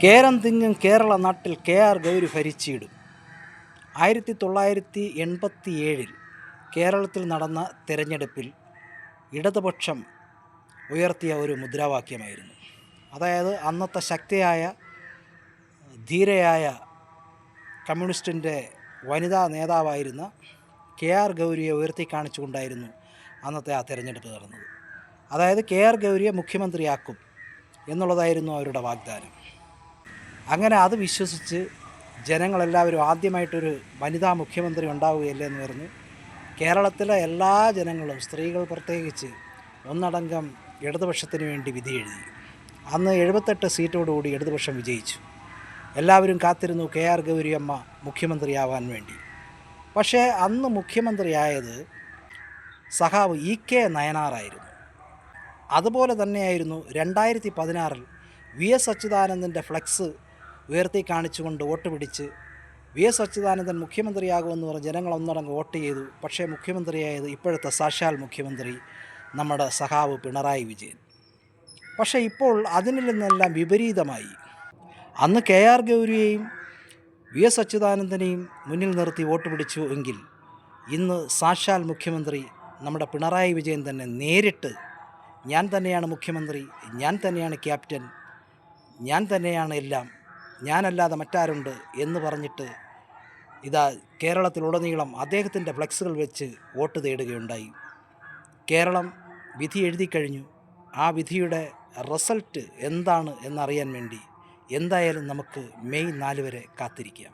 കേരം തിങ്ങും കേരള നാട്ടിൽ KR ഗൗരി ഭരിച്ചിടും. 1987 കേരളത്തിൽ നടന്ന തിരഞ്ഞെടുപ്പിൽ ഇടതുപക്ഷം ഉയർത്തിയ ഒരു മുദ്രാവാക്യമായിരുന്നു. അതായത് അന്നത്തെ ശക്തിയായ ധീരയായ കമ്മ്യൂണിസ്റ്റിൻ്റെ വനിതാ നേതാവായിരുന്ന KR ഗൗരിയെ ഉയർത്തി കാണിച്ചുകൊണ്ടായിരുന്നു അന്നത്തെ ആ തിരഞ്ഞെടുപ്പ് നടന്നത്. അതായത് KR ഗൗരിയെ മുഖ്യമന്ത്രിയാക്കും എന്നുള്ളതായിരുന്നു അവരുടെ വാഗ്ദാനം. അങ്ങനെ അത് വിശ്വസിച്ച് ജനങ്ങളെല്ലാവരും ആദ്യമായിട്ടൊരു വനിതാ മുഖ്യമന്ത്രി ഉണ്ടാവുകയല്ലേ എന്ന് പറഞ്ഞ് കേരളത്തിലെ എല്ലാ ജനങ്ങളും, സ്ത്രീകൾ പ്രത്യേകിച്ച്, ഒന്നടങ്കം ഇടതുപക്ഷത്തിന് വേണ്ടി വിധി എഴുതി. അന്ന് 78 സീറ്റോടുകൂടി ഇടതുപക്ഷം വിജയിച്ചു. എല്ലാവരും കാത്തിരുന്നു KR ഗൗരിയമ്മ മുഖ്യമന്ത്രിയാവാൻ വേണ്ടി. പക്ഷേ അന്ന് മുഖ്യമന്ത്രിയായത് സഖാവ് EK നയനാറായിരുന്നു. അതുപോലെ തന്നെയായിരുന്നു 2016 VS അച്യുതാനന്ദൻ്റെ ഫ്ലെക്സ് ഉയർത്തി കാണിച്ചുകൊണ്ട് വോട്ട് പിടിച്ച് VS അച്യുതാനന്ദൻ മുഖ്യമന്ത്രിയാകുമെന്ന് പറഞ്ഞ് ജനങ്ങൾ ഒന്നടങ്കം വോട്ട് ചെയ്തു. പക്ഷേ മുഖ്യമന്ത്രിയായത് ഇപ്പോഴത്തെ സാക്ഷാൽ മുഖ്യമന്ത്രി നമ്മുടെ സഖാവ് പിണറായി വിജയൻ. പക്ഷേ ഇപ്പോൾ അതിൽ നിന്നെല്ലാം വിപരീതമായി. അന്ന് KR ഗൗരിയെയും VS അച്യുതാനന്ദനെയും മുന്നിൽ നിർത്തി വോട്ട് പിടിച്ചു എങ്കിൽ ഇന്ന് സാക്ഷാൽ മുഖ്യമന്ത്രി നമ്മുടെ പിണറായി വിജയൻ തന്നെ നേരിട്ട് ഞാൻ തന്നെയാണ് മുഖ്യമന്ത്രി, ഞാൻ തന്നെയാണ് ക്യാപ്റ്റൻ, ഞാൻ തന്നെയാണ് എല്ലാം, ഞാനല്ലാതെ മറ്റാരുണ്ട് എന്ന് പറഞ്ഞിട്ട് ഇതാ കേരളത്തിലുടനീളം അദ്ദേഹത്തിൻ്റെ ഫ്ലെക്സുകൾ വെച്ച് വോട്ട് തേടുകയുണ്ടായി. കേരളം വിധി എഴുതി കഴിഞ്ഞു. ആ വിധിയുടെ റിസൾട്ട് എന്താണ് എന്നറിയാൻ വേണ്ടി എന്തായാലും നമുക്ക് മെയ് 4 വരെ കാത്തിരിക്കാം.